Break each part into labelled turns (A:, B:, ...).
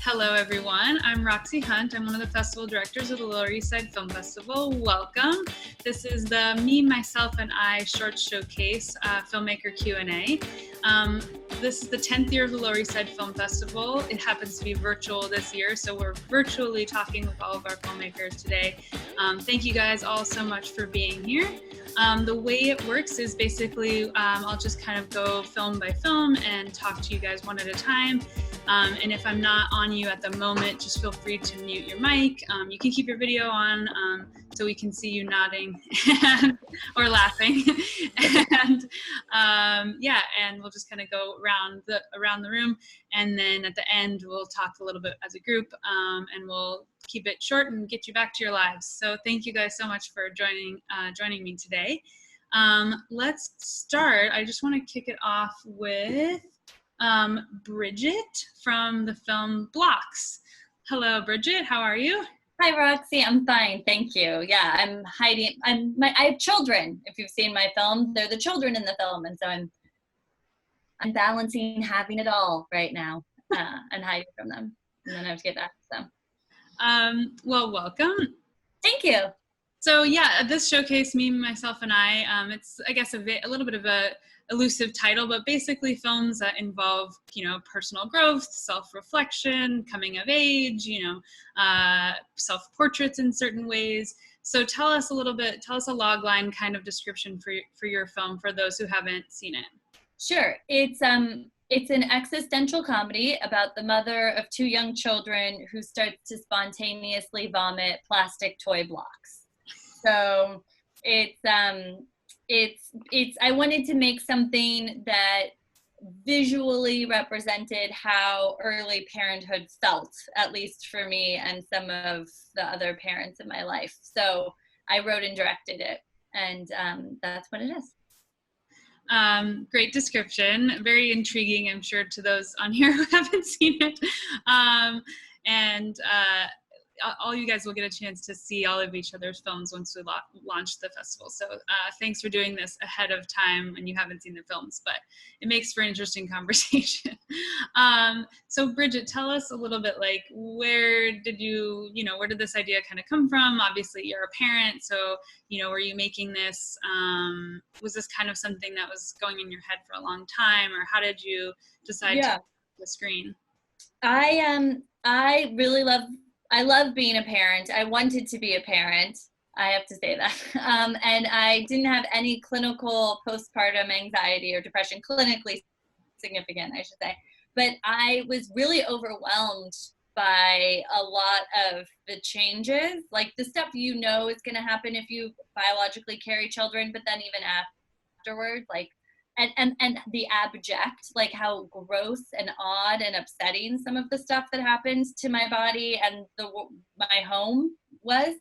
A: Hello, everyone. I'm Roxy Hunt. I'm one of the festival directors of the Lower East Side Film Festival. Welcome. This is the Me, Myself, and I Short Showcase Filmmaker Q&A. This is the 10th year of the Lower East Side Film Festival. It happens to be virtual this year, so we're virtually talking with all of our filmmakers today. Thank you guys all so much for being here. The way it works is basically I'll just kind of go film by film and talk to you guys one at a time. And if I'm not on you at the moment, just feel free to mute your mic. You can keep your video on so we can see you nodding or laughing. And and we'll just kind of go around the room. And then at the end, we'll talk a little bit as a group and we'll keep it short and get you back to your lives. So thank you guys so much for joining me today. Let's start. I just want to kick it off with Bridget from the film Blocks. Hello, Bridget. How are you?
B: Hi, Roxy. I'm fine. Thank you. Yeah, I'm hiding. I have children. If you've seen my film, they're the children in the film. And so I'm balancing having it all right now and hiding from them. And then I have to get back to them.
A: Well, welcome.
B: Thank you.
A: So yeah, this showcase, Me, Myself, and I, it's, I guess, a little bit of a elusive title, but basically films that involve, personal growth, self-reflection, coming of age, self-portraits in certain ways. So tell us a logline kind of description for your film for those who haven't seen it.
B: Sure. It's an existential comedy about the mother of two young children who starts to spontaneously vomit plastic toy blocks. So I wanted to make something that visually represented how early parenthood felt, at least for me and some of the other parents in my life. So I wrote and directed it, and that's what it is.
A: Great description. Very intriguing, I'm sure, to those on here who haven't seen it. All you guys will get a chance to see all of each other's films once we launch the festival. So thanks for doing this ahead of time when you haven't seen the films, but it makes for an interesting conversation. So Bridget, tell us a little bit, like, where did this idea kind of come from? Obviously you're a parent, so, were you making this, was this kind of something that was going in your head for a long time, or how did you decide to the screen?
B: I love being a parent. I wanted to be a parent. I have to say that. And I didn't have any clinical postpartum anxiety or depression, clinically significant, I should say. But I was really overwhelmed by a lot of the changes, like the stuff is going to happen if you biologically carry children, but then even afterwards, like, and the abject, like how gross and odd and upsetting some of the stuff that happens to my body and my home was,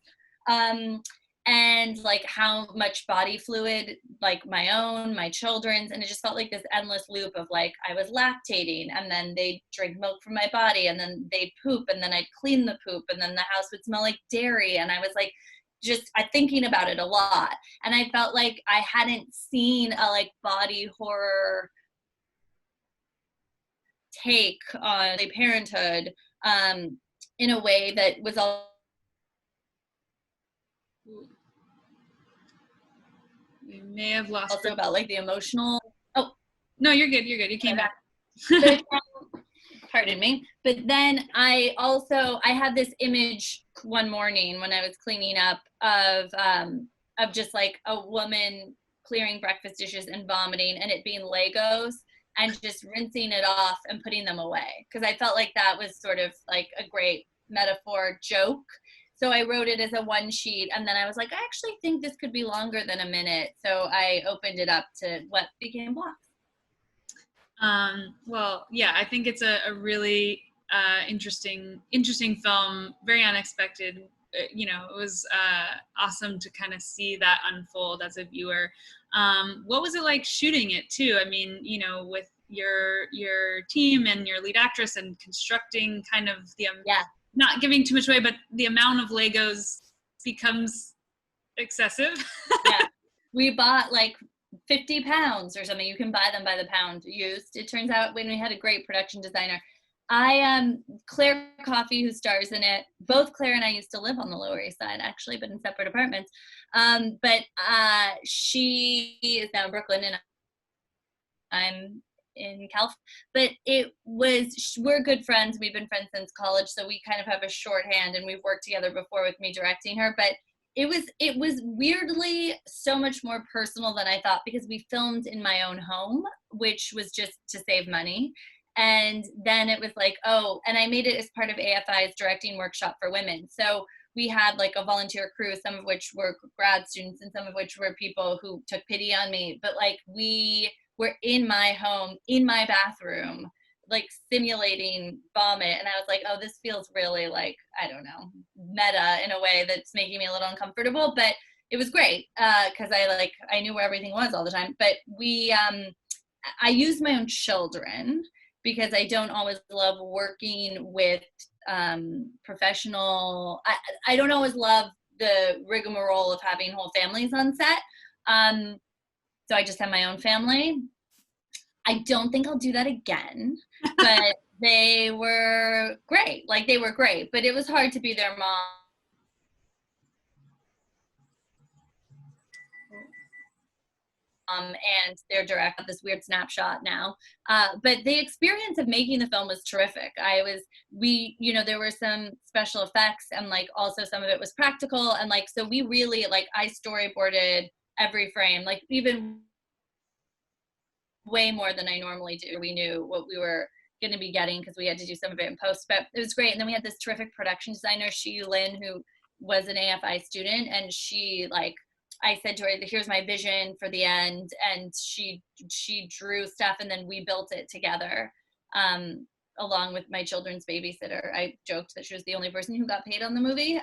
B: and like how much body fluid, like my own, my children's, and it just felt like this endless loop of, like, I was lactating and then they'd drink milk from my body and then they'd poop and then I'd clean the poop and then the house would smell like dairy, and I was like, thinking about it a lot, and I felt like I hadn't seen a body horror take on parenthood in a way that was all.
A: We may have lost.
B: Also about the emotional. Oh
A: no, you're good. You came back.
B: Pardon me. But then I had this image one morning when I was cleaning up of just like a woman clearing breakfast dishes and vomiting, and it being Legos, and just rinsing it off and putting them away. Because I felt like that was sort of like a great metaphor joke. So I wrote it as a one sheet, and then I was like, I actually think this could be longer than a minute. So I opened it up to what became Blocks.
A: Well, yeah, I think it's a really interesting film, very unexpected. It was awesome to kind of see that unfold as a viewer. What was it like shooting it too? I mean, with your team and your lead actress and constructing kind of not giving too much away, but the amount of Legos becomes excessive.
B: Yeah, we bought 50 pounds or something. You can buy them by the pound used. It turns out when we had a great production designer, Claire Coffey, who stars in it. Both Claire and I used to live on the Lower East Side, actually, but in separate apartments. But she is now in Brooklyn, and I'm in California. But we're good friends. We've been friends since college, so we kind of have a shorthand, and we've worked together before with me directing her. But it was weirdly so much more personal than I thought, because we filmed in my own home, which was just to save money. And then it was like, oh, and I made it as part of AFI's directing workshop for women. So we had like a volunteer crew, some of which were grad students and some of which were people who took pity on me. But like, we were in my home, in my bathroom, like simulating vomit. And I was like, oh, this feels really like, I don't know, meta in a way that's making me a little uncomfortable. But it was great because I knew where everything was all the time. But I used my own children because I don't always love working with professional. I don't always love the rigmarole of having whole families on set. So I just have my own family. I don't think I'll do that again, but they were great. Like, they were great, but it was hard to be their mom. And they're direct this weird snapshot now. But the experience of making the film was terrific. There were some special effects, and like also some of it was practical. And like, so we really, like, I storyboarded every frame, like even way more than I normally do. We knew what we were going to be getting because we had to do some of it in post, but it was great. And then we had this terrific production designer, Shi Lin, who was an AFI student, and she, like, I said to her, here's my vision for the end, and she drew stuff, and then we built it together along with my children's babysitter. I joked that she was the only person who got paid on the movie,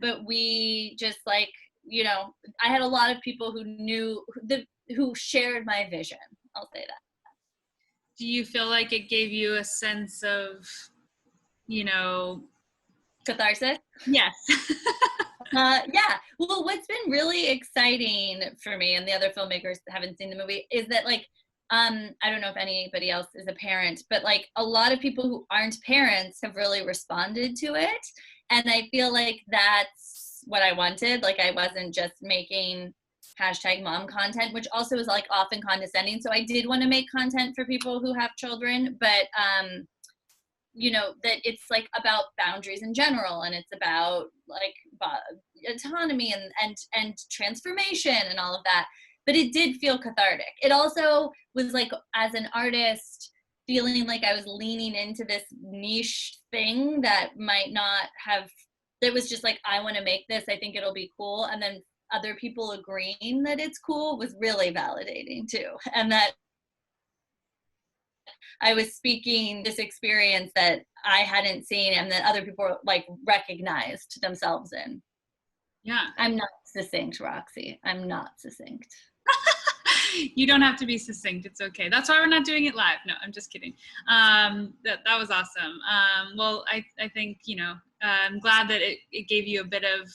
B: but we just, like, I had a lot of people who shared my vision, I'll say that.
A: Do you feel like it gave you a sense of,
B: catharsis?
A: Yes.
B: Yeah. Well, what's been really exciting for me, and the other filmmakers that haven't seen the movie, is that, like, I don't know if anybody else is a parent, but like a lot of people who aren't parents have really responded to it. And I feel like that's what I wanted. Like, I wasn't just making #mom content, which also is like often condescending. So I did want to make content for people who have children, but that it's like about boundaries in general, and it's about like autonomy and transformation and all of that. But it did feel cathartic. It also was like, as an artist, feeling like I was leaning into this niche thing that might not have, that was just like, I want to make this, I think it'll be cool. And then other people agreeing that it's cool was really validating too. And that I was speaking this experience that I hadn't seen and that other people like recognized themselves in.
A: Yeah.
B: I'm not succinct, Roxy. I'm not succinct.
A: You don't have to be succinct. It's okay. That's why we're not doing it live. No, I'm just kidding. That was awesome. Well, I think, I'm glad that it gave you a bit of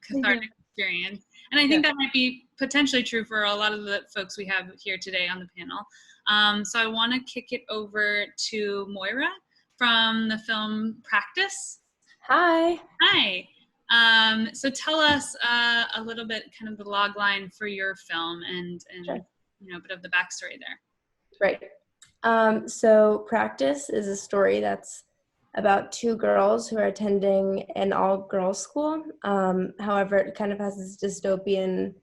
A: cathartic experience. And I think that might be potentially true for a lot of the folks we have here today on the panel. So I want to kick it over to Moira from the film Practice.
C: Hi.
A: Hi. So tell us a little bit, kind of the log line for your film and
C: Sure.
A: A bit of the backstory there.
C: Right. So Practice is a story that's about two girls who are attending an all-girls school. However, it kind of has this dystopian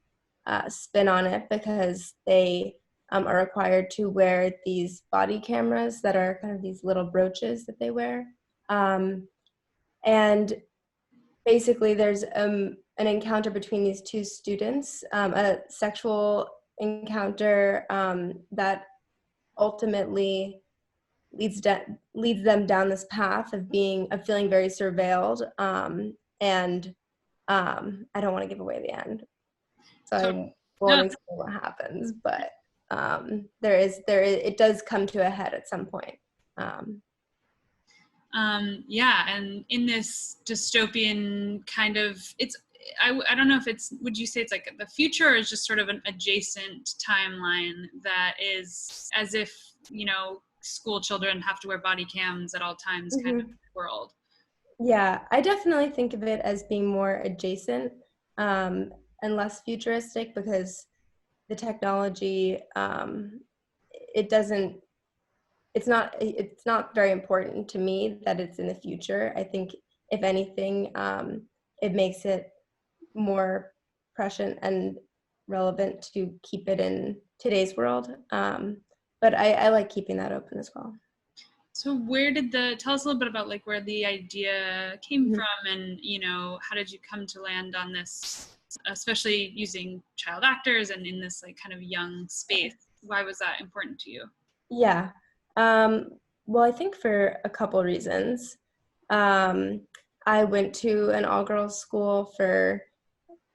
C: spin on it because they are required to wear these body cameras that are kind of these little brooches that they wear. And basically there's an encounter between these two students, a sexual encounter that ultimately leads them down this path of feeling very surveilled, and I don't want to give away the end, so I won't explain what happens, but it does come to a head at some point.
A: And in this dystopian kind of, I don't know if would you say it's like the future, or is just sort of an adjacent timeline that is as if, school children have to wear body cams at all times kind of world.
C: Yeah, I definitely think of it as being more adjacent and less futuristic, because the technology, it's not very important to me that it's in the future. I think if anything, it makes it more prescient and relevant to keep it in today's world. But I like keeping that open as well.
A: So tell us a little bit about like where the idea came from, and, you know, how did you come to land on this, especially using child actors and in this like kind of young space? Why was that important to you?
C: Yeah. Well, I think for a couple reasons. I went to an all-girls school for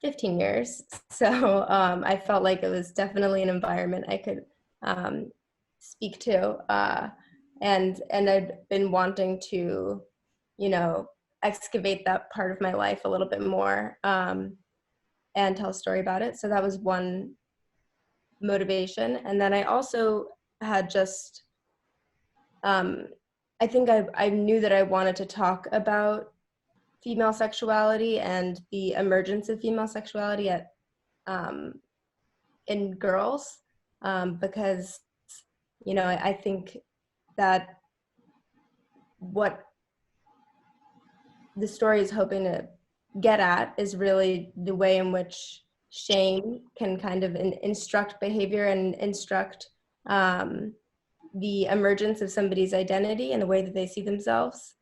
C: 15 years. So I felt like it was definitely an environment I could speak to. And I'd been wanting to, you know, excavate that part of my life a little bit more, and tell a story about it. So that was one motivation. And then I also had just, I think I knew that I wanted to talk about female sexuality and the emergence of female sexuality in girls, because, you know, I think that what the story is hoping to get at is really the way in which shame can kind of instruct behavior and instruct the emergence of somebody's identity and the way that they see themselves.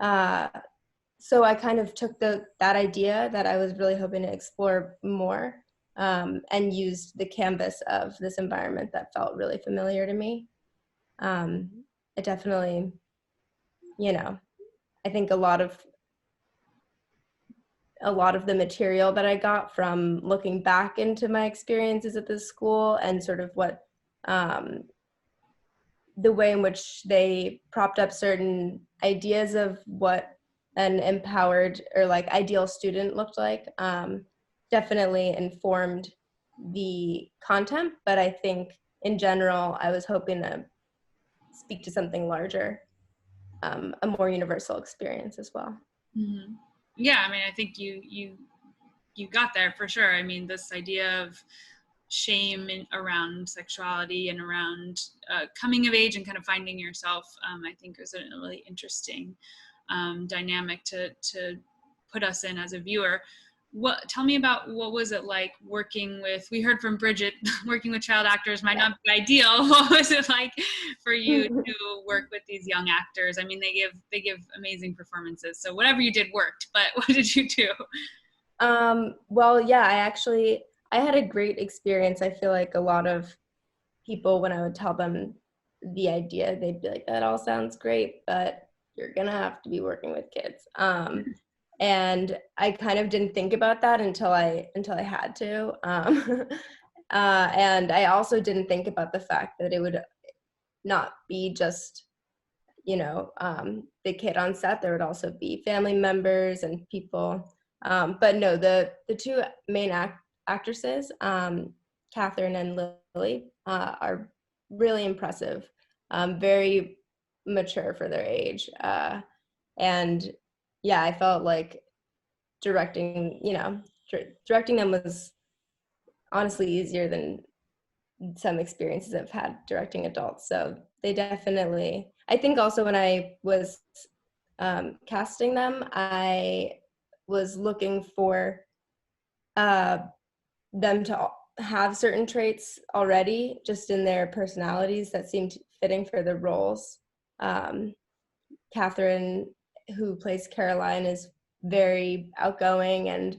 C: So I kind of took that idea that I was really hoping to explore more, and used the canvas of this environment that felt really familiar to me. It definitely, you know, I think a lot of the material that I got from looking back into my experiences at this school and sort of what the way in which they propped up certain ideas of what an empowered or like ideal student looked like, definitely informed the content. But I think in general, I was hoping to speak to something larger, a more universal experience as well.
A: Mm-hmm. Yeah, I mean, I think you got there for sure. I mean, this idea of shame around sexuality and around coming of age and kind of finding yourself, I think was a really interesting dynamic to put us in as a viewer. Tell me about what was it like working with, we heard from Bridget, working with child actors might not be ideal. What was it like for you to work with these young actors? I mean, they give amazing performances, so whatever you did worked, but what did you do?
C: Well, yeah, I had a great experience. I feel like a lot of people, when I would tell them the idea, they'd be like, that all sounds great, but you're gonna have to be working with kids. And I kind of didn't think about that until I had to. And I also didn't think about the fact that it would not be just, you know, the kid on set. There would also be family members and people. But no, the two main actresses, Catherine and Lily, are really impressive, very mature for their age. And yeah, I felt like directing them was honestly easier than some experiences I've had directing adults. So they definitely, I think also when I was casting them, I was looking for them to have certain traits already just in their personalities that seemed fitting for the roles. Catherine, who plays Caroline, is very outgoing and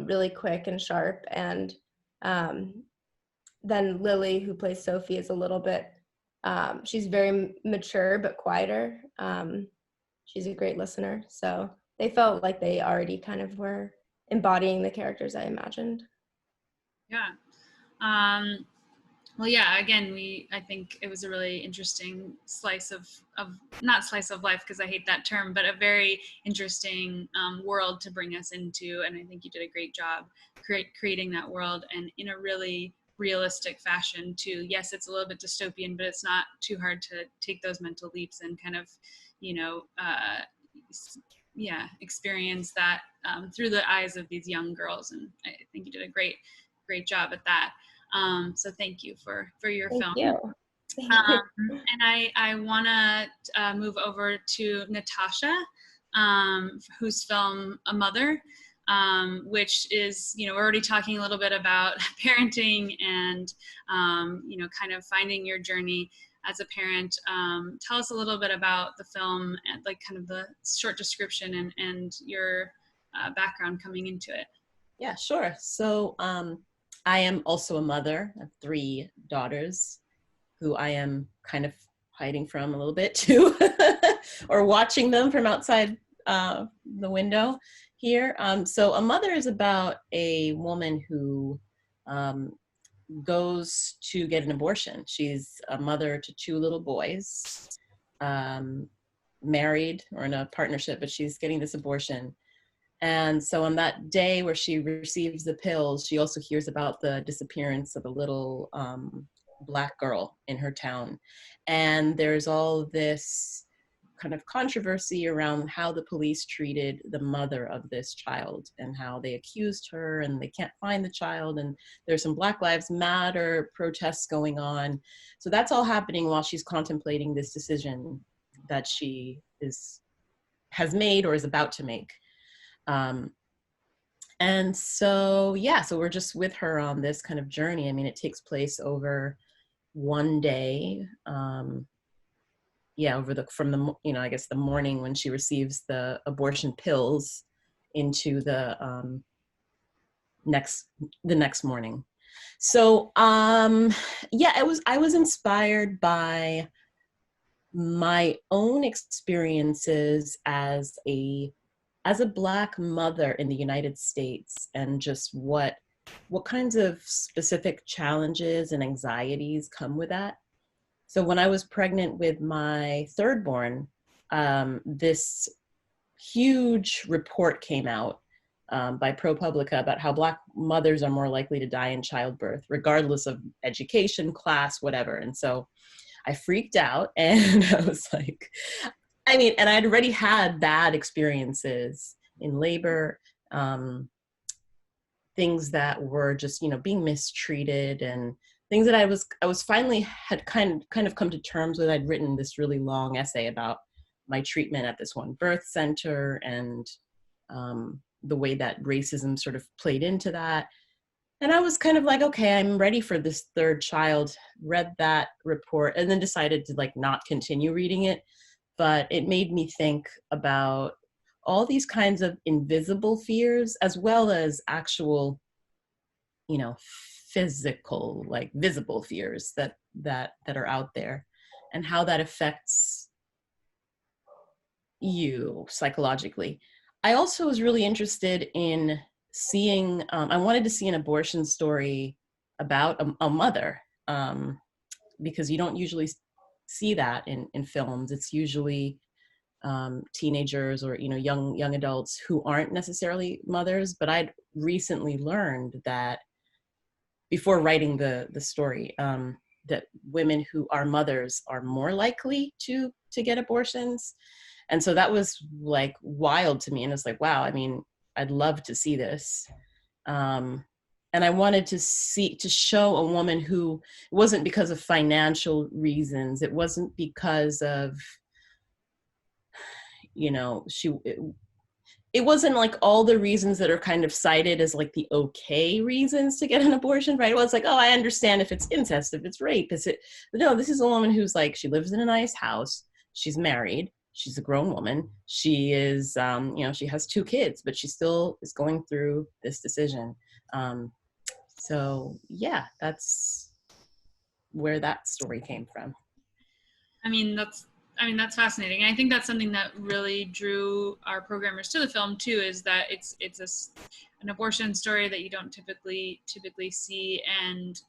C: really quick and sharp. And then Lily, who plays Sophie, is a little bit, she's very mature but quieter. She's a great listener. So they felt like they already kind of were embodying the characters I imagined.
A: Yeah. Well, yeah, again, I think it was a really interesting slice of not slice of life, because I hate that term, but a very interesting world to bring us into. And I think you did a great job creating that world, and in a really realistic fashion too. Yes, it's a little bit dystopian, but it's not too hard to take those mental leaps and kind of, you know, experience that through the eyes of these young girls. And I think you did a great job at that. So thank you for your
C: Thank
A: film.
C: you. Thank you.
A: And I want to move over to Natasha, whose film A Mother, which is, you know, we're already talking a little bit about parenting and, you know, kind of finding your journey as a parent. Tell us a little bit about the film and like kind of the short description and your background coming into it.
D: Yeah, sure. So I am also a mother of 3 daughters who I am kind of hiding from a little bit too, or watching them from outside the window here. So A Mother is about a woman who goes to get an abortion. She's a mother to 2 little boys, married or in a partnership, but she's getting this abortion. And so on that day where she receives the pills, she also hears about the disappearance of a little Black girl in her town. And there's all this kind of controversy around how the police treated the mother of this child and how they accused her and they can't find the child. And there's some Black Lives Matter protests going on. So that's all happening while she's contemplating this decision that she has made or is about to make. And so, yeah, so we're just with her on this kind of journey. I mean, it takes place over one day. From the, you know, I guess the morning when she receives the abortion pills into the next morning. So, yeah, I was inspired by my own experiences as a Black mother in the United States, and just what kinds of specific challenges and anxieties come with that. So when I was pregnant with my 3rd born, this huge report came out by ProPublica about how Black mothers are more likely to die in childbirth, regardless of education, class, whatever. And so I freaked out, and I was like, I mean, and I'd already had bad experiences in labor, things that were just, you know, being mistreated, and things that I was finally had kind of come to terms with. I'd written this really long essay about my treatment at this one birth center and the way that racism sort of played into that. And I was kind of like, okay, I'm ready for this 3rd child, read that report, and then decided to like not continue reading it. But it made me think about all these kinds of invisible fears, as well as actual, you know, physical, like visible fears that are out there, and how that affects you psychologically. I also was really interested in seeing, I wanted to see an abortion story about a mother, because you don't usually see that in films. It's usually teenagers or, you know, young adults who aren't necessarily mothers. But I'd recently learned that before writing the story, that women who are mothers are more likely to get abortions. And so that was like wild to me. And it's like, wow, I mean, I'd love to see this. And I wanted to show a woman who, it wasn't because of financial reasons. It wasn't because of, you know, it wasn't like all the reasons that are kind of cited as like the okay reasons to get an abortion, right? It was like, oh, I understand if it's incest, if it's rape, no, this is a woman who's like, she lives in a nice house. She's married. She's a grown woman. She is, you know, she has 2 kids, but she still is going through this decision. So yeah, that's where that story came from.
A: I mean, that's fascinating. And I think that's something that really drew our programmers to the film too, is that it's an abortion story that you don't typically see, and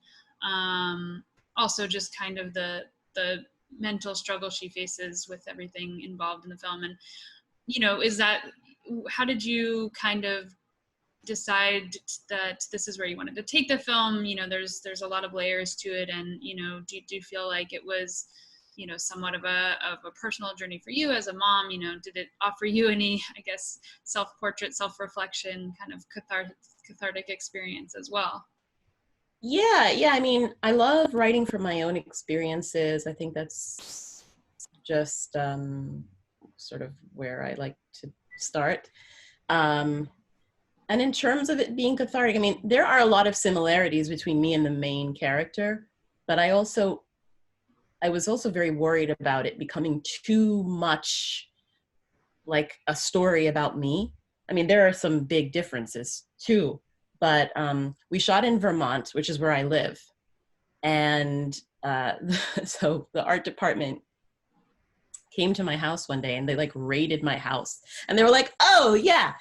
A: also just kind of the mental struggle she faces with everything involved in the film. And, you know, how did you kind of decide that this is where you wanted to take the film? You know, there's a lot of layers to it, and you know, do you feel like it was, you know, somewhat of a personal journey for you as a mom? You know, did it offer you any, I guess, self-portrait, self-reflection, kind of cathartic experience as well?
D: Yeah. I mean, I love writing from my own experiences. I think that's just sort of where I like to start. And in terms of it being cathartic, I mean, there are a lot of similarities between me and the main character, but I was also very worried about it becoming too much like a story about me. I mean, there are some big differences too, but we shot in Vermont, which is where I live. And so the art department came to my house one day and they like raided my house. And they were like, oh yeah,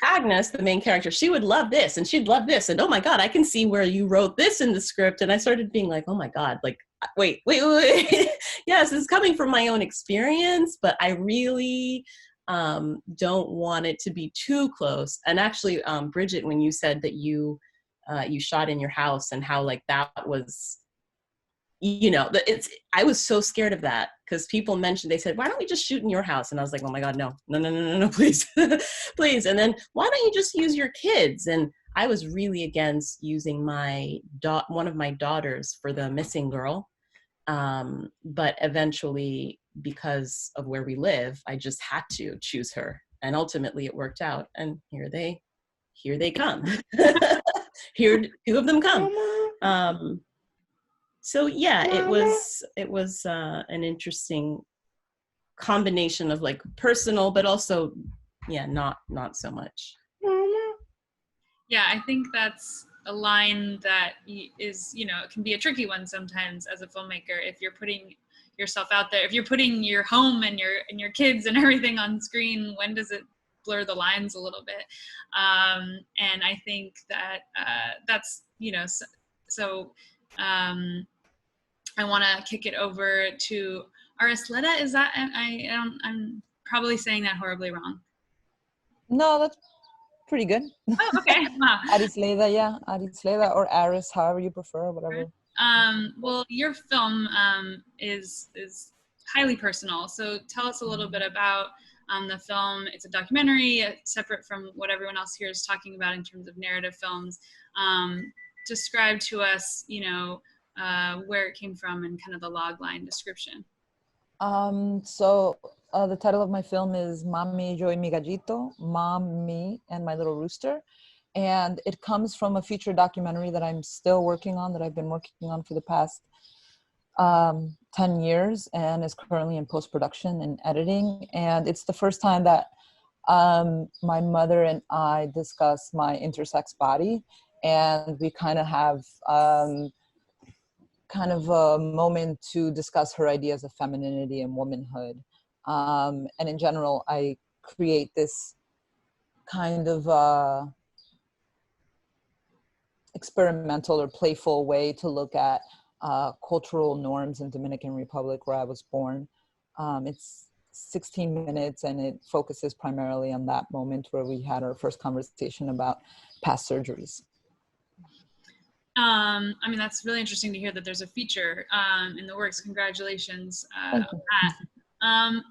D: Agnes, the main character, she would love this and she'd love this. And oh my God, I can see where you wrote this in the script. And I started being like, oh my God, like, wait. Yes, it's coming from my own experience, but I really don't want it to be too close. And actually, Bridget, when you said that you shot in your house and how like that was, you know, I was so scared of that because people mentioned, they said, why don't we just shoot in your house? And I was like, oh my God, no, please, please. And then why don't you just use your kids? And I was really against using one of my daughters for the missing girl. But eventually, because of where we live, I just had to choose her. And ultimately it worked out. And here they come. Here, two of them come. So yeah, it was an interesting combination of like personal, but also, yeah, not so much.
A: Yeah, I think that's a line that is, you know, it can be a tricky one sometimes as a filmmaker. If you're putting yourself out there, if you're putting your home and your kids and everything on screen, when does it blur the lines a little bit? And I think that that's, you know, so I want to kick it over to Arisleda. Is that, I'm probably saying that horribly wrong.
E: No, that's pretty good.
A: Oh, okay. Wow.
E: Arisleda, yeah. Arisleda or Aris, however you prefer, whatever.
A: Well, your film is highly personal. So tell us a little bit about the film. It's a documentary, separate from what everyone else here is talking about in terms of narrative films. Describe to us, you know, where it came from and kind of the log line description.
E: So the title of my film is Mami, Yo y Mi Gallito, Mom, Me, and My Little Rooster. And it comes from a feature documentary that I'm still working on, that I've been working on for the past 10 years and is currently in post-production and editing. And it's the first time that my mother and I discuss my intersex body. And we kind of have kind of a moment to discuss her ideas of femininity and womanhood. And in general, I create this kind of experimental or playful way to look at cultural norms in Dominican Republic, where I was born. It's 16 minutes and it focuses primarily on that moment where we had our first conversation about past surgeries.
A: I mean, that's really interesting to hear that there's a feature in the works. Congratulations on that.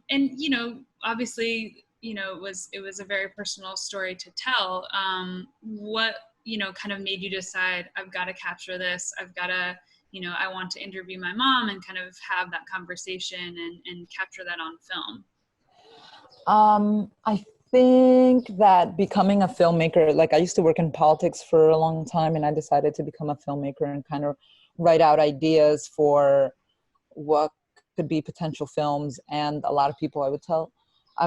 A: And, you know, obviously, you know, it was a very personal story to tell. What, you know, kind of made you decide, I've got to capture this, I've got to, you know, I want to interview my mom and kind of have that conversation and capture that on film?
E: I think that becoming a filmmaker, like I used to work in politics for a long time, and I decided to become a filmmaker and kind of write out ideas for what could be potential films. And a lot of people I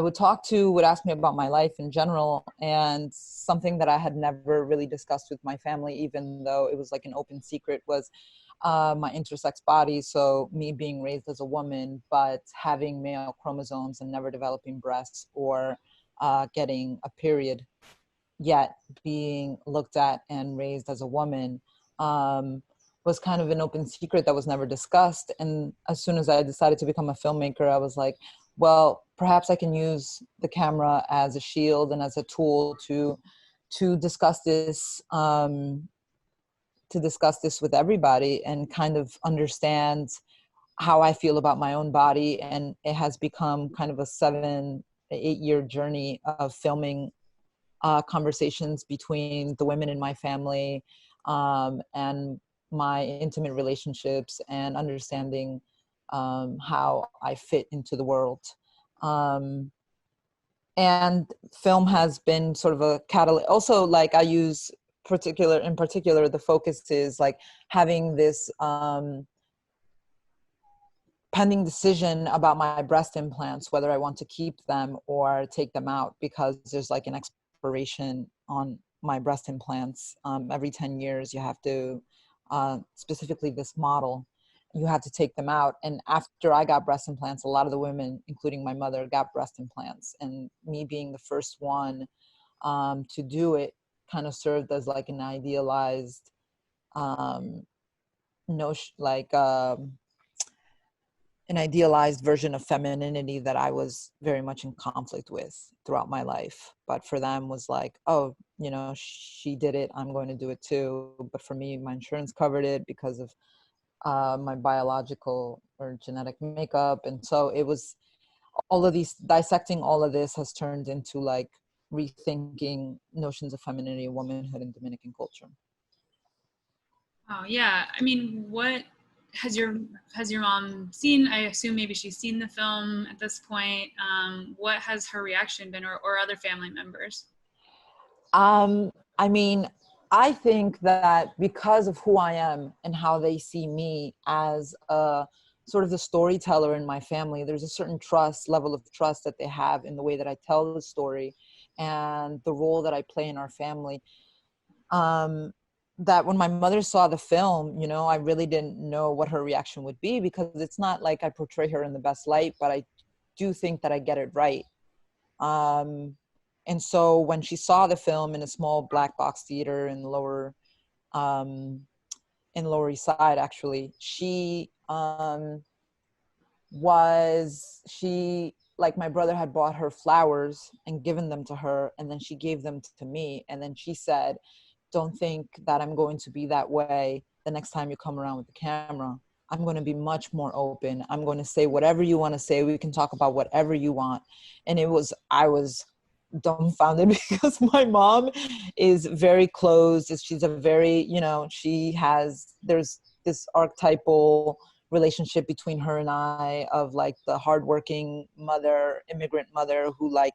E: would talk to would ask me about my life in general, and something that I had never really discussed with my family, even though it was like an open secret, was my intersex body. So me being raised as a woman, but having male chromosomes and never developing breasts or getting a period, yet being looked at and raised as a woman was kind of an open secret that was never discussed. And as soon as I decided to become a filmmaker, I was like, well, perhaps I can use the camera as a shield and as a tool to to discuss this with everybody and kind of understand how I feel about my own body. And it has become kind of a 7-8 year journey of filming conversations between the women in my family and my intimate relationships, and understanding how I fit into the world. And film has been sort of a catalyst. Also, like I use in particular, the focus is like having this pending decision about my breast implants, whether I want to keep them or take them out, because there's like an expiration on my breast implants. Every 10 years you have to, specifically this model, you have to take them out. And after I got breast implants, a lot of the women, including my mother, got breast implants. And me being the first one to do it kind of served as like an idealized notion, like an idealized version of femininity that I was very much in conflict with throughout my life. But for them was like, oh, you know, she did it, I'm going to do it too. But for me, my insurance covered it because of my biological or genetic makeup. And so it was all of these, dissecting all of this has turned into like rethinking notions of femininity, womanhood in Dominican culture.
A: Oh yeah, I mean, what has your mom seen? I assume maybe she's seen the film at this point. What has her reaction been, or other family members?
E: I mean, I think that because of who I am and how they see me as a sort of the storyteller in my family, there's a certain level of trust that they have in the way that I tell the story and the role that I play in our family. That when my mother saw the film, you know, I really didn't know what her reaction would be, because it's not like I portray her in the best light, but I do think that I get it right. And so when she saw the film in a small black box theater in Lower East Side, actually, she like, my brother had bought her flowers and given them to her, and then she gave them to me, and then she said, don't think that I'm going to be that way the next time you come around with the camera. I'm going to be much more open. I'm going to say whatever you want to say. We can talk about whatever you want. And I was dumbfounded because my mom is very closed. She's a very, you know, there's this archetypal relationship between her and I of like the hardworking mother, immigrant mother who like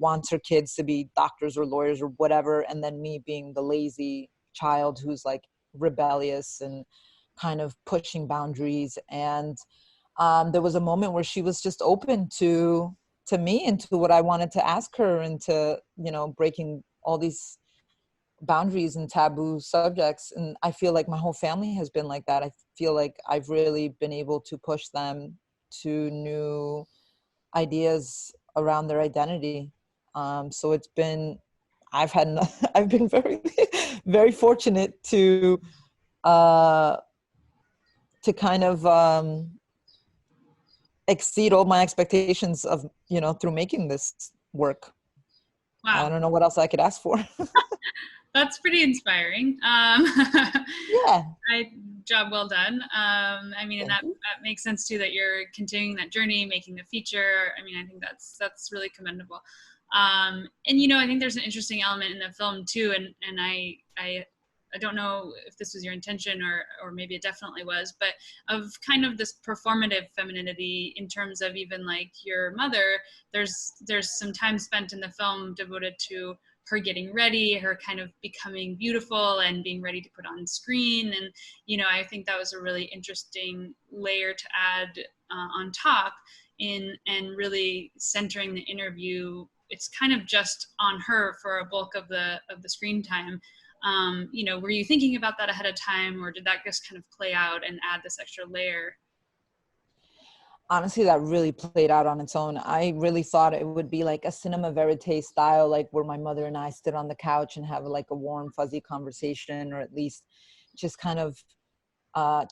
E: wants her kids to be doctors or lawyers or whatever, and then me being the lazy child who's like rebellious and kind of pushing boundaries. And there was a moment where she was just open to me and to what I wanted to ask her, and to, you know, breaking all these boundaries and taboo subjects. And I feel like my whole family has been like that. I feel like I've really been able to push them to new ideas around their identity. So it's been, I've been very, very fortunate to kind of exceed all my expectations of, you know, through making this work.
A: Wow.
E: I don't know what else I could ask for.
A: That's pretty inspiring.
E: Yeah.
A: Job well done. I mean, and that makes sense too, that you're continuing that journey, making the feature. I mean, I think that's really commendable. And, you know, I think there's an interesting element in the film too. And I don't know if this was your intention, or maybe it definitely was, but of kind of this performative femininity in terms of even like your mother. There's some time spent in the film devoted to her getting ready, her kind of becoming beautiful and being ready to put on screen. And, you know, I think that was a really interesting layer to add on top and really centering the interview. It's kind of just on her for a bulk of the screen time. You know, were you thinking about that ahead of time, or did that just kind of play out and add this extra layer?
E: Honestly, that really played out on its own. I really thought it would be like a cinema verite style, like where my mother and I sit on the couch and have like a warm, fuzzy conversation, or at least just kind of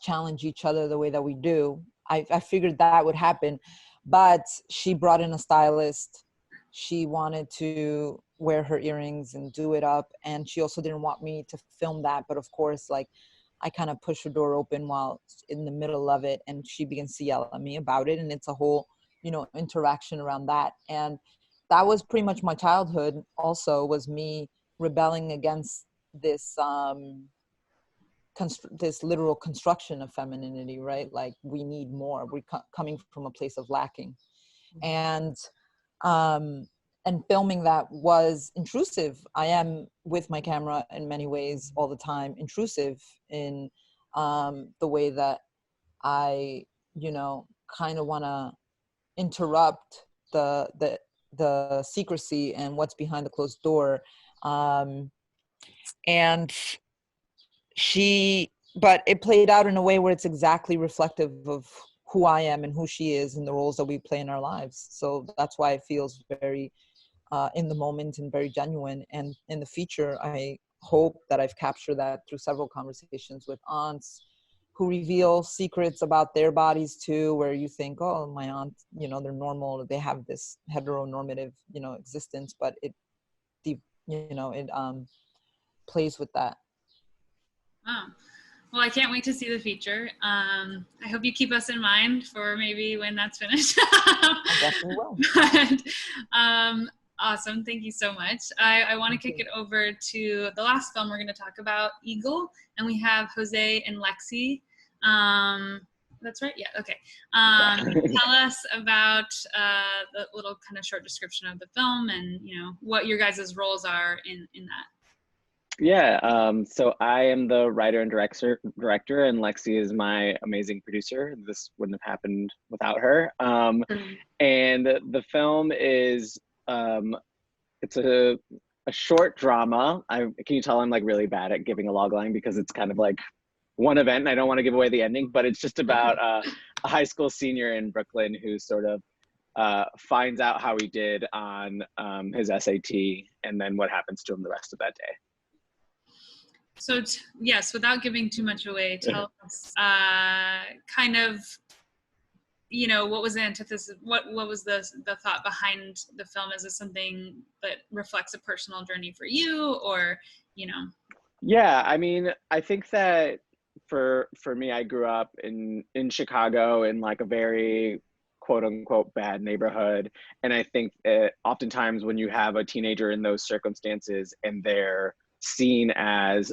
E: challenge each other the way that we do. I figured that would happen, but she brought in a stylist. She wanted to wear her earrings and do it up. And she also didn't want me to film that, but of course, like, I kind of pushed her door open while in the middle of it, and she begins to yell at me about it, and it's a whole, you know, interaction around that. And that was pretty much my childhood also, was me rebelling against this this literal construction of femininity, right? Like, we need more. We're coming from a place of lacking. And filming that was intrusive. I am, with my camera, in many ways all the time, intrusive in the way that I, you know, kind of want to interrupt the secrecy and what's behind the closed door. And but it played out in a way where it's exactly reflective of who I am and who she is and the roles that we play in our lives. So that's why it feels very in the moment and very genuine. And in the feature, I hope that I've captured that through several conversations with aunts who reveal secrets about their bodies too, where you think, oh, my aunt, you know, they're normal, they have this heteronormative, you know, existence, but it plays with that.
A: Wow. Well, I can't wait to see the feature. I hope you keep us in mind for maybe when that's finished.
E: I definitely will.
A: But, awesome. Thank you so much. I want to kick it over to the last film we're going to talk about, Eagle. And we have Jose and Lexi. That's right? Yeah, okay. Tell us about the little kind of short description of the film and, you know, what your guys' roles are in that.
F: Yeah, so I am the writer and director, and Lexi is my amazing producer. This wouldn't have happened without her. And the film is, it's a short drama. Can you tell I'm like really bad at giving a log line because it's kind of like one event and I don't want to give away the ending, but it's just about a high school senior in Brooklyn who sort of finds out how he did on his SAT and then what happens to him the rest of that day.
A: So yes, without giving too much away, tell us kind of, you know, what was the antithesis, what was the thought behind the film? Is it something that reflects a personal journey for you, or, you know?
F: Yeah, I mean, I think that for me, I grew up in Chicago in like a very quote unquote bad neighborhood. And I think oftentimes when you have a teenager in those circumstances and they're seen as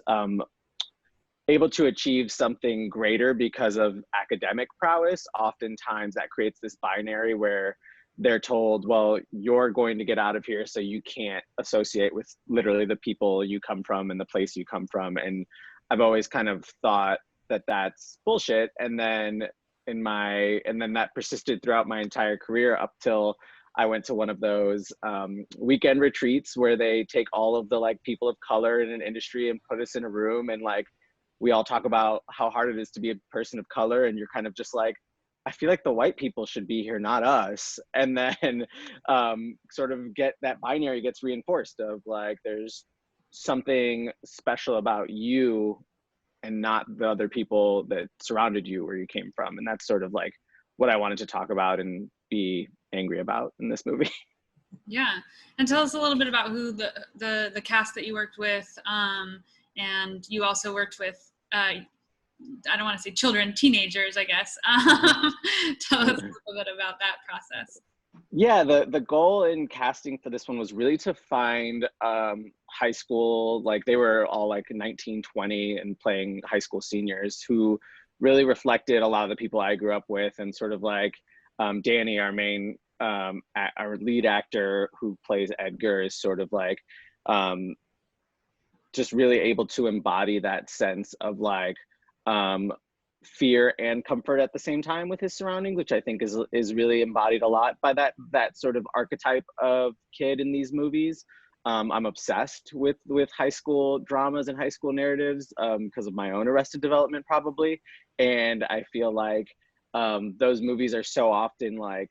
F: able to achieve something greater because of academic prowess, oftentimes that creates this binary where they're told, well, you're going to get out of here, so you can't associate with literally the people you come from and the place you come from. And I've always kind of thought that that's bullshit. And then that persisted throughout my entire career up till I went to one of those weekend retreats where they take all of the like people of color in an industry and put us in a room, and like we all talk about how hard it is to be a person of color, and you're kind of just like, I feel like the white people should be here, not us. And then sort of get that binary gets reinforced of like, there's something special about you and not the other people that surrounded you where you came from. And that's sort of like what I wanted to talk about and be angry about in this movie.
A: Yeah, and tell us a little bit about who the cast that you worked with, and you also worked with, I don't want to say children, teenagers, I guess. Tell us a little bit about that process.
F: Yeah, the goal in casting for this one was really to find high school, like they were all like 19, 20 and playing high school seniors who really reflected a lot of the people I grew up with, and sort of like Danny, our main, our lead actor who plays Edgar, is sort of like just really able to embody that sense of like fear and comfort at the same time with his surroundings, which I think is really embodied a lot by that sort of archetype of kid in these movies. I'm obsessed with high school dramas and high school narratives because of my own Arrested Development probably. And I feel like those movies are so often like,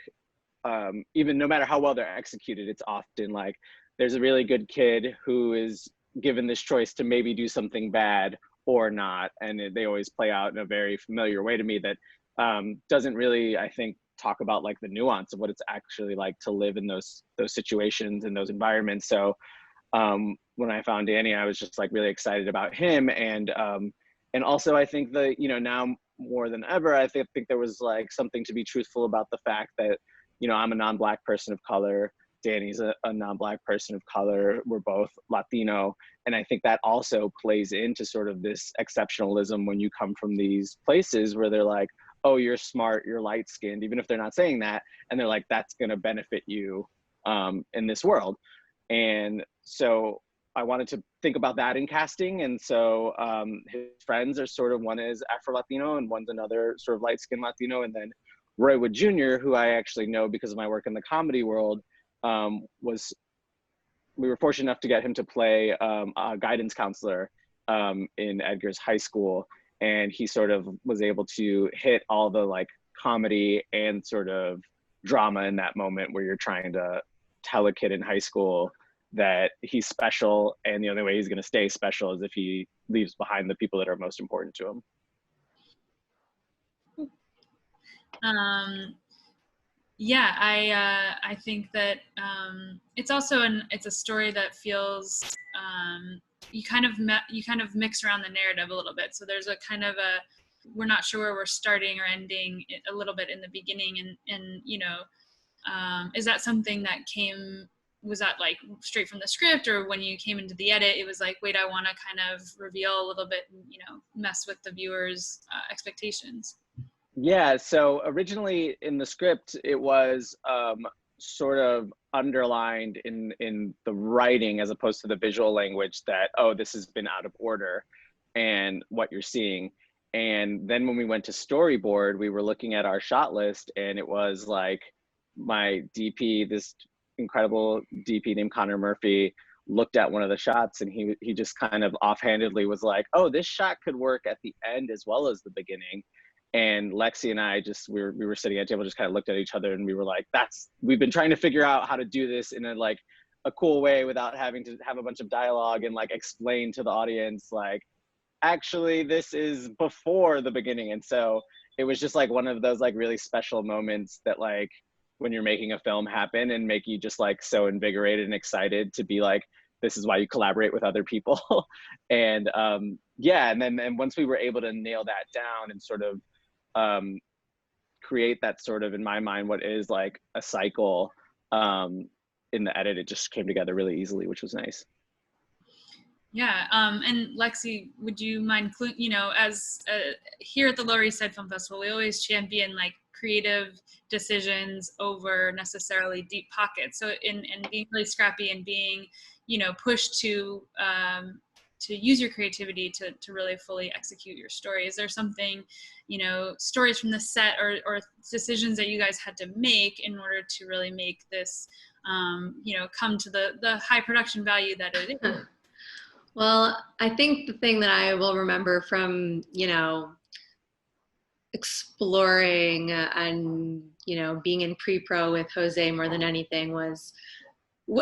F: even no matter how well they're executed, it's often like there's a really good kid who is given this choice to maybe do something bad or not. And they always play out in a very familiar way to me that doesn't really, I think, talk about like the nuance of what it's actually like to live in those situations and those environments. So when I found Danny, I was just like really excited about him. And also I think that, you know, now more than ever, I think there was like something to be truthful about the fact that, you know, I'm a non-Black person of color. Danny's a non-Black person of color. We're both Latino. And I think that also plays into sort of this exceptionalism when you come from these places where they're like, oh, you're smart, you're light skinned, even if they're not saying that. And they're like, that's going to benefit you in this world. And so I wanted to think about that in casting. And so his friends are sort of, one is Afro-Latino and one's another sort of light-skinned Latino. And then Roy Wood Jr., who I actually know because of my work in the comedy world, we were fortunate enough to get him to play a guidance counselor in Edgar's high school. And he sort of was able to hit all the like comedy and sort of drama in that moment where you're trying to tell a kid in high school that he's special, and the only way he's going to stay special is if he leaves behind the people that are most important to him.
A: Yeah, I think that it's also it's a story that feels you kind of mix around the narrative a little bit. So there's a kind of we're not sure where we're starting or ending a little bit in the beginning, and you know, is that something that was that like straight from the script, or when you came into the edit it was like, wait, I want to kind of reveal a little bit and, you know, mess with the viewers' expectations?
F: Yeah, so originally in the script, it was sort of underlined in the writing as opposed to the visual language that, oh, this has been out of order and what you're seeing. And then when we went to storyboard, we were looking at our shot list, and it was like my DP, this incredible DP named Connor Murphy, looked at one of the shots, and he just kind of offhandedly was like, oh, this shot could work at the end as well as the beginning. And Lexi and I we were sitting at a table, just kind of looked at each other, and we were like, we've been trying to figure out how to do this in a cool way without having to have a bunch of dialogue and like explain to the audience, like, actually this is before the beginning. And so it was just like one of those like really special moments that like when you're making a film happen and make you just like so invigorated and excited to be like, this is why you collaborate with other people. And yeah, and then once we were able to nail that down and sort of create that sort of, in my mind, what is like a cycle in the edit, it just came together really easily, which was nice.
A: Yeah, and Lexi, would you mind, you know, as here at the Lower East Side Film Festival, we always champion like creative decisions over necessarily deep pockets. So in being really scrappy and being, you know, pushed to use your creativity to really fully execute your story. Is there something, you know, stories from the set or decisions that you guys had to make in order to really make this, you know, come to the high production value that it is?
G: Well, I think the thing that I will remember from, you know, exploring and, you know, being in pre-pro with Jose more than anything was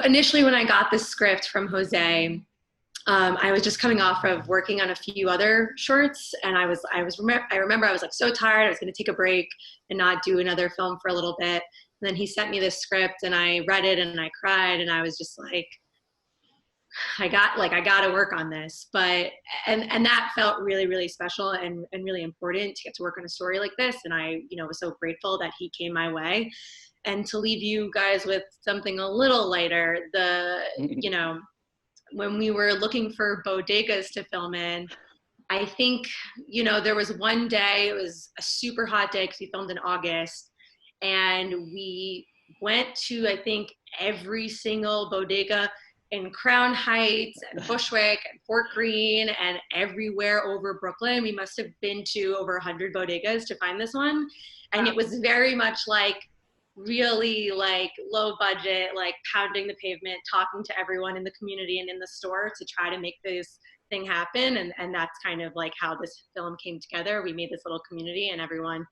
G: initially when I got the script from Jose, I was just coming off of working on a few other shorts, and I remember I was like so tired. I was going to take a break and not do another film for a little bit. And then he sent me this script, and I read it, and I cried, and I was just like, I got to work on this. But and that felt really, really special and really important to get to work on a story like this. And I, you know, was so grateful that he came my way. And to leave you guys with something a little lighter, you know, when we were looking for bodegas to film in, I think, you know, there was one day, it was a super hot day because we filmed in August, and we went to, I think, every single bodega in Crown Heights and Bushwick and Fort Greene and everywhere over Brooklyn. We must have been to over 100 bodegas to find this one. And it was very much like really like low budget, like pounding the pavement, talking to everyone in the community and in the store to try to make this thing happen. And that's kind of like how this film came together. We made this little community, and everyone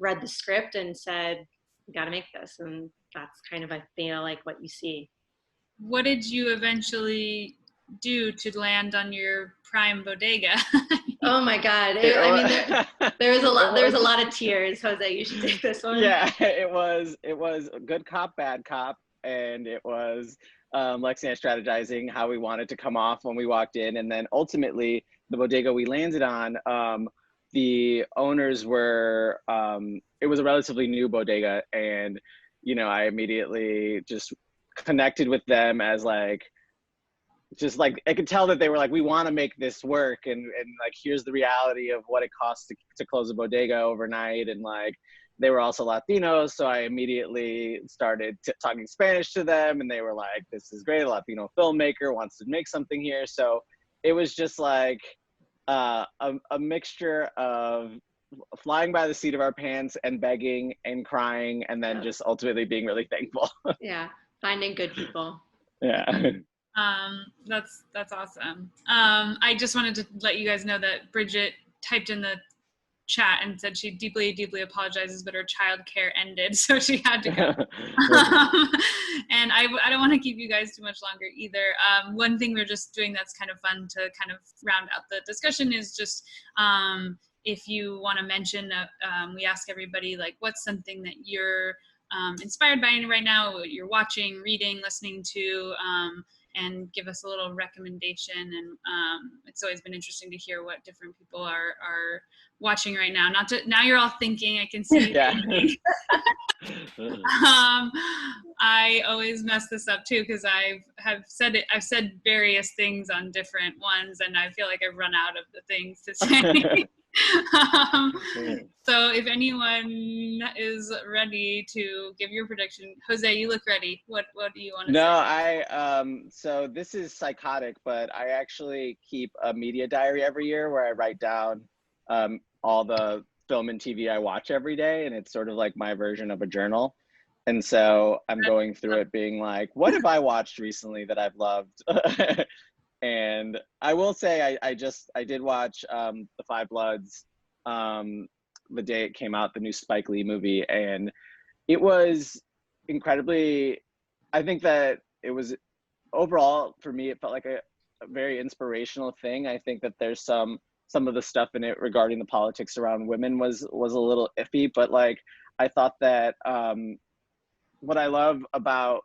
G: read the script and said, we got to make this. And that's kind of, I feel like, what you see.
A: What did you eventually do to land on your prime bodega?
G: Oh my God! I mean, there was a lot. There was a lot of tears. Jose, you should take this one.
F: Yeah, it was a good cop, bad cop, and it was Lexi and I strategizing how we wanted to come off when we walked in. And then ultimately, the bodega we landed on, the owners were, it was a relatively new bodega. And, you know, I immediately just connected with them as like, just like, I could tell that they were like, we want to make this work. And like, here's the reality of what it costs to close a bodega overnight. And like, they were also Latinos. So I immediately started talking Spanish to them. And they were like, this is great. A Latino filmmaker wants to make something here. So it was just like a mixture of flying by the seat of our pants and begging and crying. And then just ultimately being really thankful.
G: Yeah. Finding good people.
F: Yeah.
A: That's awesome. I just wanted to let you guys know that Bridget typed in the chat and said she deeply, deeply apologizes, but her childcare ended, so she had to go. And I don't want to keep you guys too much longer either. One thing we're just doing that's kind of fun to kind of round out the discussion is just if you want to mention, we ask everybody like, what's something that you're inspired by right now, what you're watching, reading, listening to, and give us a little recommendation. And it's always been interesting to hear what different people are watching right now. Now you're all thinking, I can see.
F: Yeah.
A: I always mess this up too, because I've said various things on different ones, and I feel like I've run out of the things to say. So if anyone is ready to give your prediction, Jose, you look ready. What do you want to say?
F: No, so this is psychotic, but I actually keep a media diary every year where I write down all the film and TV I watch every day, and it's sort of like my version of a journal. And so I'm going through it being like, what have I watched recently that I've loved? And I will say I did watch The Five Bloods the day it came out, the new Spike Lee movie, and it was incredibly, I think that it was overall for me, it felt like a very inspirational thing. I think that there's some of the stuff in it regarding the politics around women was a little iffy, but like I thought that what I love about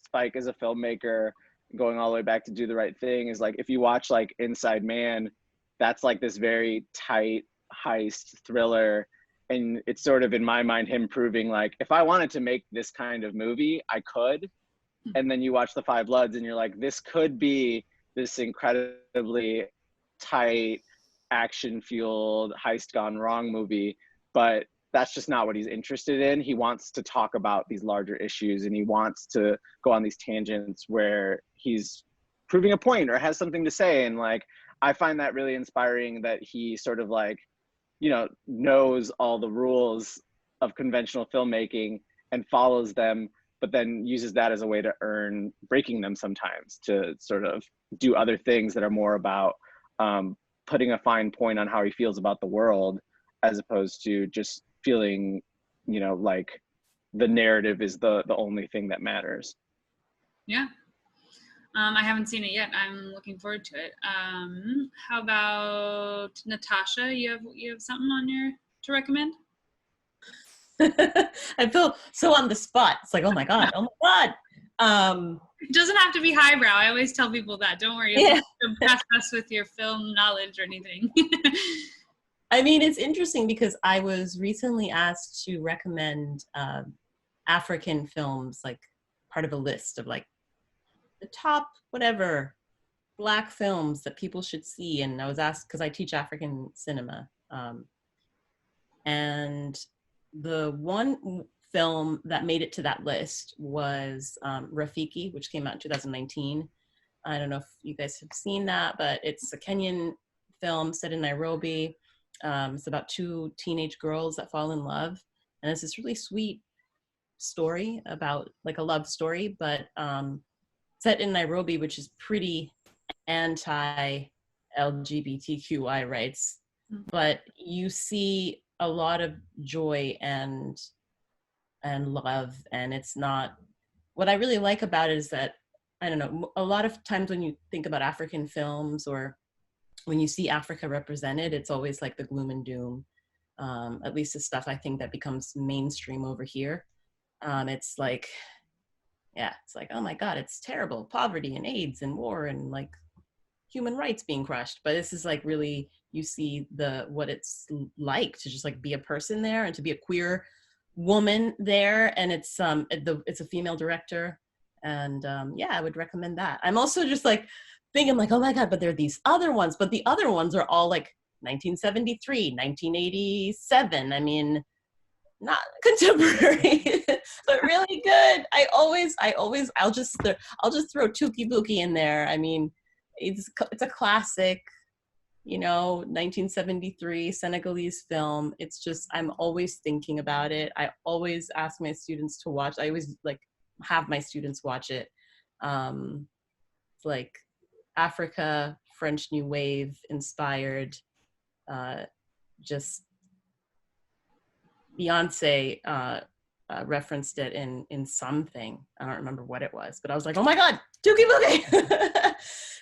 F: Spike as a filmmaker, going all the way back to Do the Right Thing, is like if you watch like Inside Man, that's like this very tight heist thriller, and it's sort of in my mind him proving like if I wanted to make this kind of movie I could. And then you watch The Five Bloods and you're like, this could be this incredibly tight action fueled heist gone wrong movie, but that's just not what he's interested in. He wants to talk about these larger issues, and he wants to go on these tangents where he's proving a point or has something to say. And like I find that really inspiring, that he sort of like, you know, knows all the rules of conventional filmmaking and follows them, but then uses that as a way to earn breaking them sometimes, to sort of do other things that are more about putting a fine point on how he feels about the world, as opposed to just feeling, you know, like the narrative is the only thing that matters.
A: Yeah. I haven't seen it yet. I'm looking forward to it. How about Natasha? You have something to recommend?
D: I feel so on the spot. It's like, oh my god.
A: It doesn't have to be highbrow. I always tell people that. Don't worry. You don't impress us with your film knowledge or anything.
D: I mean, it's interesting because I was recently asked to recommend African films, like part of a list of like the top whatever Black films that people should see. And I was asked because I teach African cinema. And the one film that made it to that list was Rafiki, which came out in 2019. I don't know if you guys have seen that, but it's a Kenyan film set in Nairobi. It's about two teenage girls that fall in love. And it's this really sweet story about like a love story, but set in Nairobi, which is pretty anti-LGBTQI rights. But you see a lot of joy and love, and it's not, what I really like about it is that, I don't know, a lot of times when you think about African films or when you see Africa represented, it's always like the gloom and doom, at least the stuff I think that becomes mainstream over here. It's like yeah, it's like, oh my God, it's terrible. Poverty and AIDS and war and like human rights being crushed. But this is like really, you see what it's like to just like be a person there and to be a queer woman there. And it's a female director. And yeah, I would recommend that. I'm also just like thinking like, oh my God, but there are these other ones, but the other ones are all like 1973, 1987. I mean, not contemporary, but really good. I'll just throw Tuki Buki in there. I mean, it's a classic, 1973 Senegalese film. It's just, I'm always thinking about it. I always ask my students to watch. I always like have my students watch it. It's like Africa, French New Wave inspired, just Beyonce referenced it in something. I don't remember what it was, but I was like, oh my God, Dookie Boogie.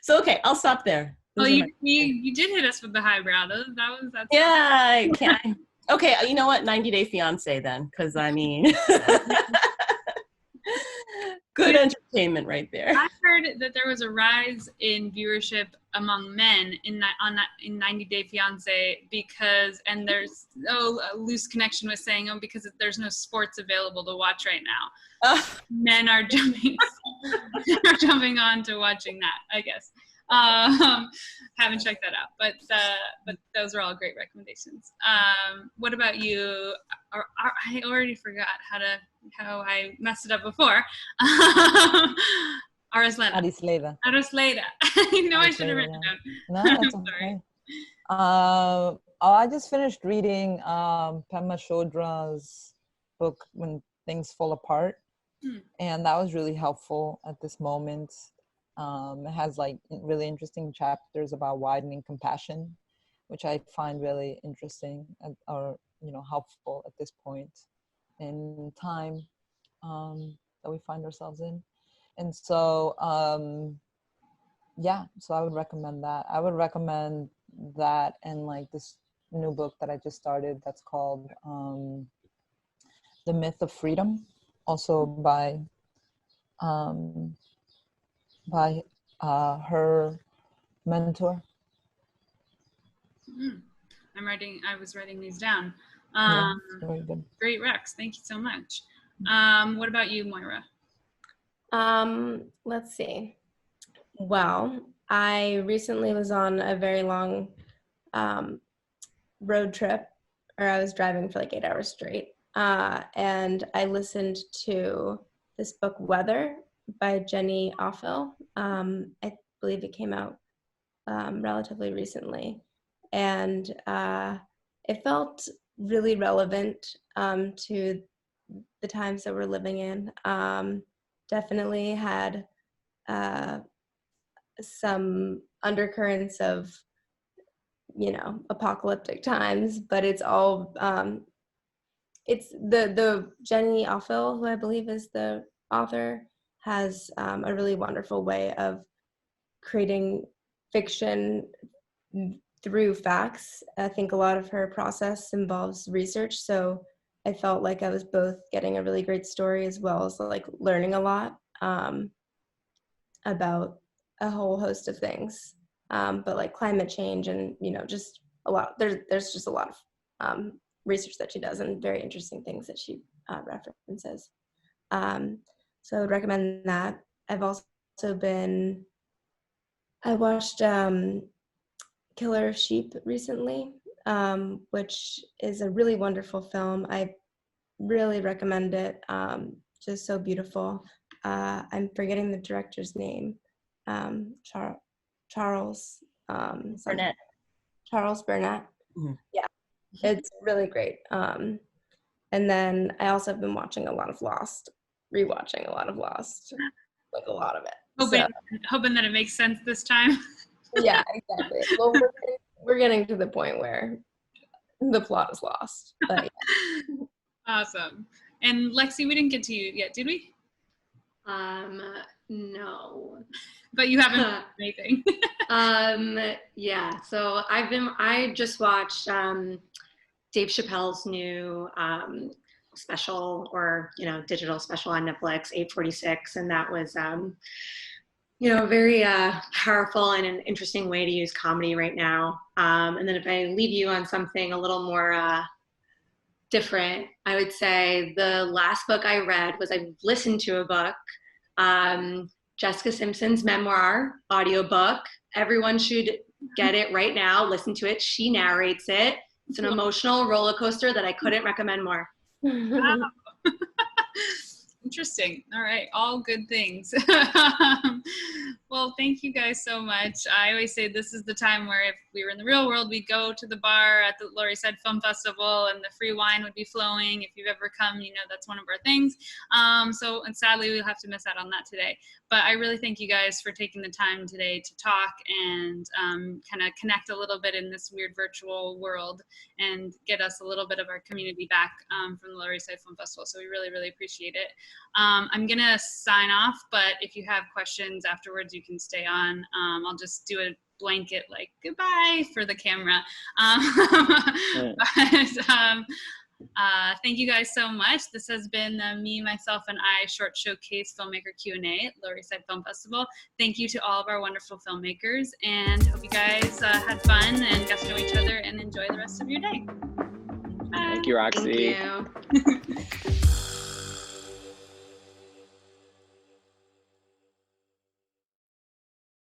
D: So, okay, I'll stop there.
A: You did hit us with the highbrow. That's
D: yeah, I can't. Okay, you know what? 90 Day Fiance then, because I mean, good entertainment right there.
A: I heard that there was a rise in viewership among men in 90 Day Fiance and there's a loose connection with saying, because there's no sports available to watch right now. Men are jumping on to watching that, I guess. Haven't checked that out, but those are all great recommendations. What about you? I already forgot how I messed it up before.
E: Arisleda.
A: I know I should have written it down.
E: No, that's okay. I just finished reading Pema Chodra's book When Things Fall Apart, and that was really helpful at this moment. It has like really interesting chapters about widening compassion, which I find really interesting or helpful at this point in time that we find ourselves in. And so so I would recommend that. I would recommend that and like this new book that I just started that's called The Myth of Freedom, also by her mentor.
A: I was writing these down.
E: Very good.
A: Great Rex, thank you so much. What about you, Moira?
C: Let's see. Well, I recently was on a very long road trip, or I was driving for like 8 hours straight, and I listened to this book, Weather, by Jenny Offel. I believe it came out relatively recently, and it felt really relevant to the times that we're living in. Definitely had some undercurrents of apocalyptic times, but it's all it's the Jenny Offel, who I believe is the author, has a really wonderful way of creating fiction through facts. I think a lot of her process involves research, so I felt like I was both getting a really great story as well as like learning a lot about a whole host of things, but like climate change and just a lot. There's just a lot of research that she does and very interesting things that she references. So I would recommend that. I've also I watched Killer of Sheep recently, which is a really wonderful film. I really recommend it. Just so beautiful. I'm forgetting the director's name. Charles
D: Burnett.
C: Charles Burnett.
D: Mm-hmm.
C: Yeah, it's really great. And then I also have been watching a lot of Lost, rewatching a lot of Lost, like a lot of it.
A: Hoping that it makes sense this time.
C: Yeah, exactly. Well, we're getting to the point where the plot is lost. But yeah.
A: Awesome. And Lexi, we didn't get to you yet, did we?
G: No.
A: But you haven't watched anything.
G: Yeah. So I just watched Dave Chappelle's new special or, digital special on Netflix, 846. And that was, a very powerful and an interesting way to use comedy right now. And then if I leave you on something a little more different, I would say the last book I read was I listened to a book, Jessica Simpson's memoir audiobook. Everyone should get it right now. Listen to it. She narrates it. It's an emotional roller coaster that I couldn't recommend more.
A: Wow. Interesting. All right. All good things. Well, thank you guys so much. I always say this is the time where if we were in the real world, we'd go to the bar at the Lower East Side Film Festival and the free wine would be flowing. If you've ever come, that's one of our things. And sadly, we'll have to miss out on that today. But I really thank you guys for taking the time today to talk and kind of connect a little bit in this weird virtual world and get us a little bit of our community back from the Lower East Side Film Festival. So we really, really appreciate it. I'm going to sign off, but if you have questions afterwards, you can stay on. I'll just do a blanket goodbye for the camera. Thank you guys so much. This has been the Me, Myself, and I Short Showcase Filmmaker Q&A at Lower East Side Film Festival. Thank you to all of our wonderful filmmakers, and hope you guys had fun and got to know each other and enjoy the rest of your day. Bye.
F: Thank you, Roxy.
G: Thank you.